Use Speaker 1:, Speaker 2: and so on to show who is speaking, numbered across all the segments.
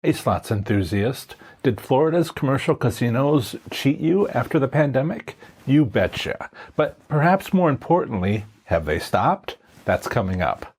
Speaker 1: Hey, slots enthusiast. Did Florida's commercial casinos cheat you after the pandemic? You betcha. But perhaps more importantly, have they stopped? That's coming up.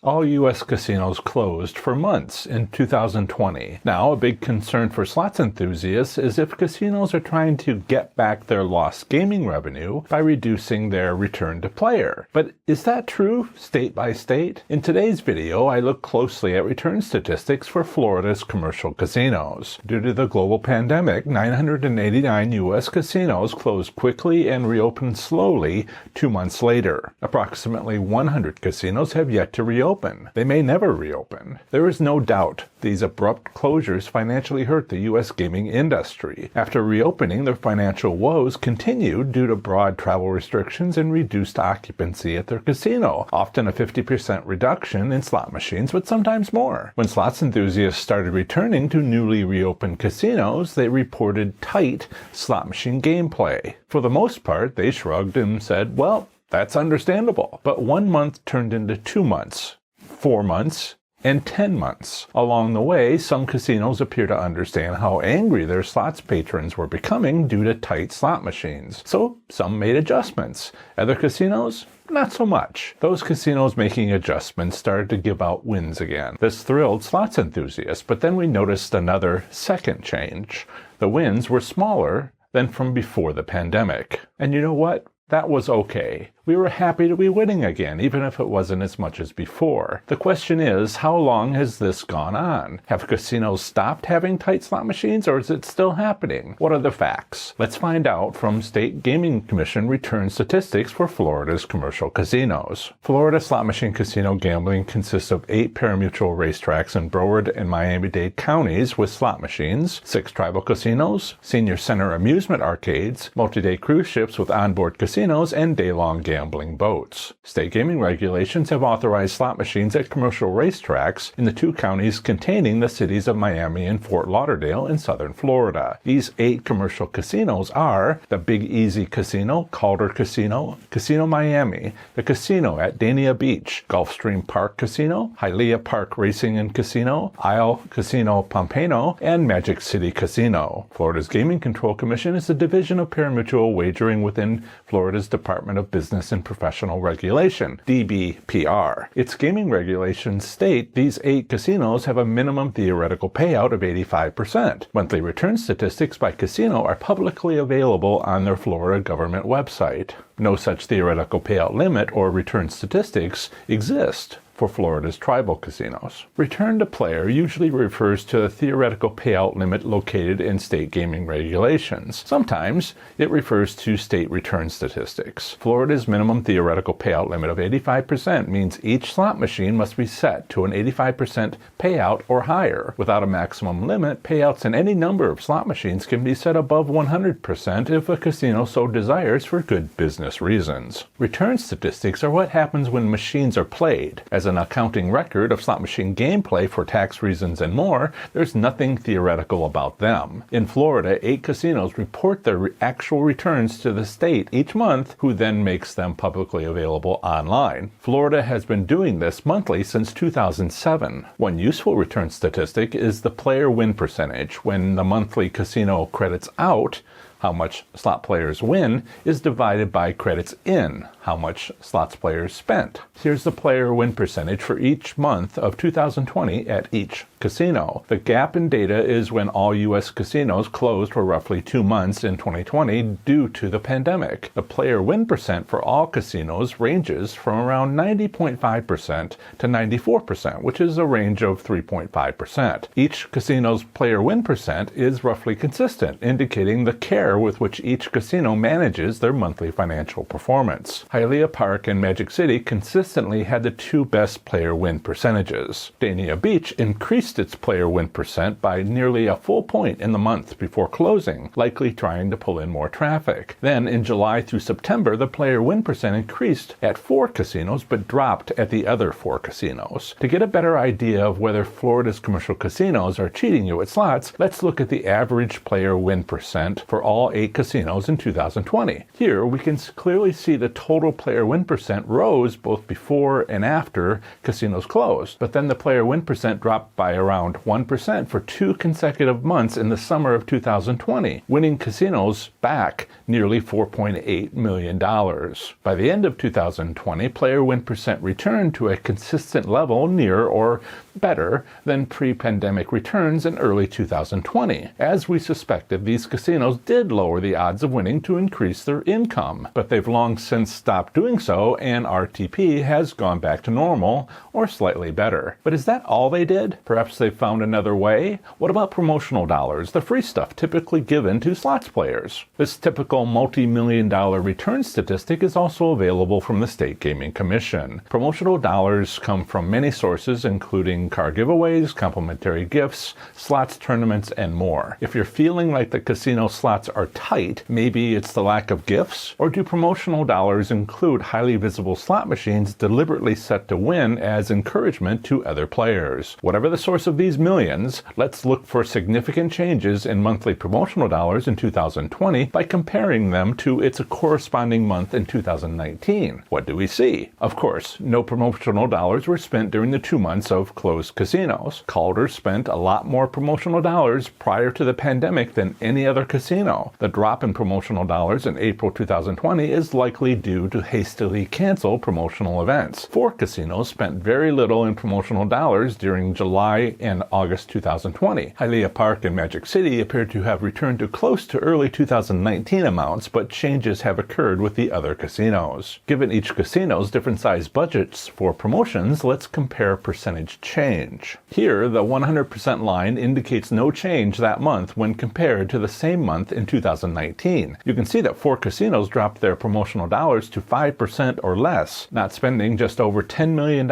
Speaker 1: All U.S. casinos closed for months in 2020. Now, a big concern for slots enthusiasts is if casinos are trying to get back their lost gaming revenue by reducing their return to player. But is that true state by state? In today's video, I look closely at return statistics for Florida's commercial casinos. Due to the global pandemic, 989 U.S. casinos closed quickly and reopened slowly 2 months later. Approximately 100 casinos have yet to reopen. They may never reopen. There is no doubt these abrupt closures financially hurt the U.S. gaming industry. After reopening, their financial woes continued due to broad travel restrictions and reduced occupancy at their casino, often a 50% reduction in slot machines, but sometimes more. When slots enthusiasts started returning to newly reopened casinos, they reported tight slot machine gameplay. For the most part, they shrugged and said, well, that's understandable. But 1 month turned into 2 months. 4 months, and 10 months. Along the way, some casinos appear to understand how angry their slots patrons were becoming due to tight slot machines. So some made adjustments. Other casinos, not so much. Those casinos making adjustments started to give out wins again. This thrilled slots enthusiasts, but then we noticed another second change. The wins were smaller than from before the pandemic. And you know what? That was okay. We were happy to be winning again, even if it wasn't as much as before. The question is, how long has this gone on? Have casinos stopped having tight slot machines, or is it still happening? What are the facts? Let's find out from State Gaming Commission return statistics for Florida's commercial casinos. Florida slot machine casino gambling consists of 8 parimutuel racetracks in Broward and Miami-Dade counties with slot machines, 6 tribal casinos, senior center amusement arcades, multi-day cruise ships with onboard casinos, and day-long gambling boats. State gaming regulations have authorized slot machines at commercial racetracks in the 2 counties containing the cities of Miami and Fort Lauderdale in southern Florida. These 8 commercial casinos are the Big Easy Casino, Calder Casino, Casino Miami, the casino at Dania Beach, Gulfstream Park Casino, Hialeah Park Racing and Casino, Isle Casino Pompano, and Magic City Casino. Florida's Gaming Control Commission is a division of parimutuel wagering within Florida's Department of Business and Professional Regulation, DBPR. Its gaming regulations state these 8 casinos have a minimum theoretical payout of 85%. Monthly return statistics by casino are publicly available on their Florida government website. No such theoretical payout limit or return statistics exist for Florida's tribal casinos. Return to player usually refers to a theoretical payout limit located in state gaming regulations. Sometimes it refers to state return statistics. Florida's minimum theoretical payout limit of 85% means each slot machine must be set to an 85% payout or higher. Without a maximum limit, payouts in any number of slot machines can be set above 100% if a casino so desires for good business reasons. Return statistics are what happens when machines are played. As an accounting record of slot machine gameplay for tax reasons and more, there's nothing theoretical about them. In Florida, 8 casinos report their actual returns to the state each month, who then makes them publicly available online. Florida has been doing this monthly since 2007. One useful return statistic is the player win percentage. When the monthly casino credits out, how much slot players win, is divided by credits in, how much slots players spent. Here's the player win percentage for each month of 2020 at each casino. The gap in data is when all U.S. casinos closed for roughly 2 months in 2020 due to the pandemic. The player win percent for all casinos ranges from around 90.5% to 94%, which is a range of 3.5%. Each casino's player win percent is roughly consistent, indicating the care with which each casino manages their monthly financial performance. Hialeah Park and Magic City consistently had the 2 best player win percentages. Dania Beach increased its player win percent by nearly a full point in the month before closing, likely trying to pull in more traffic. Then in July through September, the player win percent increased at 4 casinos but dropped at the other 4 casinos. To get a better idea of whether Florida's commercial casinos are cheating you at slots, let's look at the average player win percent for all all 8 casinos in 2020. Here we can clearly see the total player win percent rose both before and after casinos closed, but then the player win percent dropped by around 1% for 2 consecutive months in the summer of 2020, winning casinos back nearly $4.8 million. By the end of 2020, player win percent returned to a consistent level near or better than pre-pandemic returns in early 2020. As we suspected, these casinos did lower the odds of winning to increase their income, but they've long since stopped doing so, and RTP has gone back to normal or slightly better. But is that all they did? Perhaps they found another way? What about promotional dollars, the free stuff typically given to slots players? This typical multi-million-dollar return statistic is also available from the State Gaming Commission. Promotional dollars come from many sources, including car giveaways, complimentary gifts, slots tournaments, and more. If you're feeling like the casino slots are tight, maybe it's the lack of gifts? Or do promotional dollars include highly visible slot machines deliberately set to win as encouragement to other players? Whatever the source of these millions, let's look for significant changes in monthly promotional dollars in 2020 by comparing them to its corresponding month in 2019. What do we see? Of course, no promotional dollars were spent during the 2 months of closed casinos. Calder spent a lot more promotional dollars prior to the pandemic than any other casino. The drop in promotional dollars in April 2020 is likely due to hastily canceled promotional events. 4 casinos spent very little in promotional dollars during July and August 2020. Hialeah Park and Magic City appear to have returned to close to early 2019 amounts, but changes have occurred with the other casinos. Given each casino's different size budgets for promotions, let's compare percentage change. Here, the 100% line indicates no change that month when compared to the same month in 2019. You can see that 4 casinos dropped their promotional dollars to 5% or less, not spending just over $10 million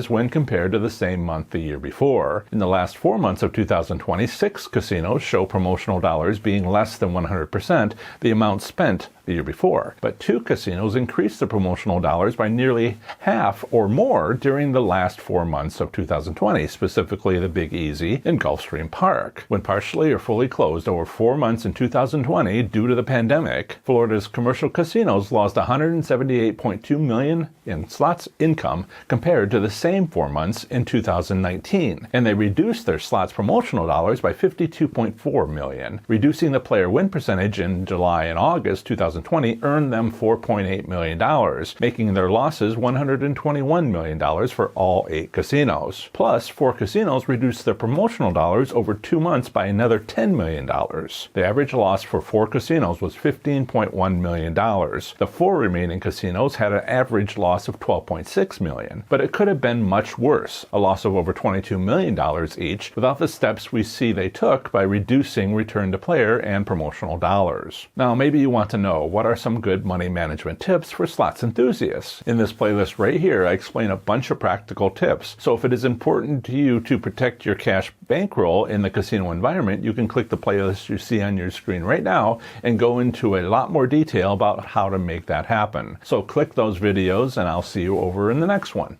Speaker 1: when compared to the same month the year before. In the last 4 months of 2020, 6 casinos show promotional dollars being less than 100% the amount spent the year before, but 2 casinos increased the promotional dollars by nearly half or more during the last 4 months of 2020, specifically the Big Easy and Gulfstream Park. When partially or fully closed over 4 months in 2020 due to the pandemic, Florida's commercial casinos lost $178.2 million in slots income compared to the same 4 months in 2019, and they reduced their slots promotional dollars by $52.4 million. Reducing the player win percentage in July and August 2020 earned them $4.8 million, making their losses $121 million for all 8 casinos. Plus, 4 casinos reduced their promotional dollars over 2 months by another $10 million. The average loss for 4 casinos was $15.1 million. The 4 remaining casinos had an average loss of $12.6 million, but it could have been much worse, a loss of over $22 million each, without the steps we see they took by reducing return to player and promotional dollars. Now, maybe you want to know, what are some good money management tips for slots enthusiasts? In this playlist right here, I explain a bunch of practical tips. So if it is important to you to protect your cash bankroll in the casino environment, you can click the playlist you see on your screen right now and go into a lot more detail about how to make that happen. So click those videos and I'll see you over in the next one.